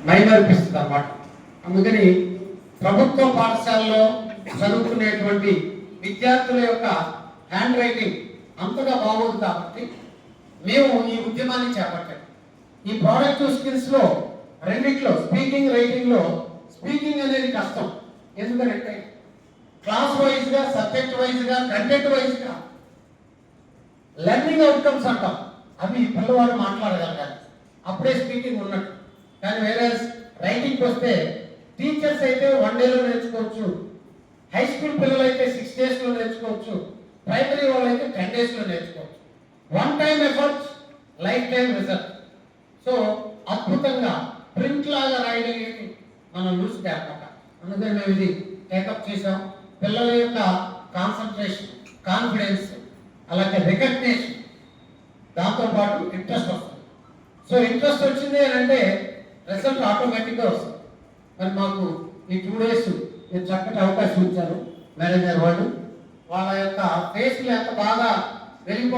మైమర్పిస్తుంది అన్నమాట. అందుకని ప్రభుత్వ పాఠశాలలో చదువుకునేటువంటి విద్యార్థుల యొక్క హ్యాండ్ రైటింగ్ అంతగా బాగోదు కాబట్టి మేము ఈ ఉద్యమాన్ని చేపట్టాం. ఈ ప్రొడక్టివ్ స్కిల్స్ లో రెండిట్లో స్పీకింగ్, రైటింగ్ లో స్పీకింగ్ అనేది కష్టం. ఎందుకంటే క్లాస్ వైజ్ గా, సబ్జెక్ట్ వైజ్ గా, కంటెంట్ వైజ్ గా లెర్నింగ్ అవుట్కమ్స్ అంటాం. అవి పిల్లవాడు మాట్లాడగలగాలి, అప్పుడే స్పీకింగ్ ఉన్నట్టు. కానీ వేరే రైటింగ్కి వస్తే టీచర్స్ అయితే 1 డేలో నేర్చుకోవచ్చు, హై స్కూల్ పిల్లలు అయితే 6 డేస్లో నేర్చుకోవచ్చు, ప్రైమరీ వాళ్ళు అయితే 10 డేస్లో నేర్చుకోవచ్చు. 1 time effort, life time result. So అద్భుతంగా ప్రింట్ లాగా రాయగలిగేది మనం యూస్ చేయాలన్నమాట. అందుకని మేము ఇది టేకప్ చేసాం. పిల్లల యొక్క కాన్సన్ట్రేషన్, కాన్ఫిడెన్స్, అలాగే రికగ్నేషన్, దాంతోపాటు ఇంట్రెస్ట్ వస్తుంది. సో ఇంట్రెస్ట్ వచ్చింది అని అంటే రిజల్ట్ ఆటోమేటిక్గా వస్తుంది. మరి మాకు ఈ 2 డేస్ మీరు చక్కటి అవకాశం ఇచ్చారు మేనేజర్ వాళ్ళు. వాళ్ళ యొక్క ఫేస్లు ఎంత బాగా వెళ్ళిపో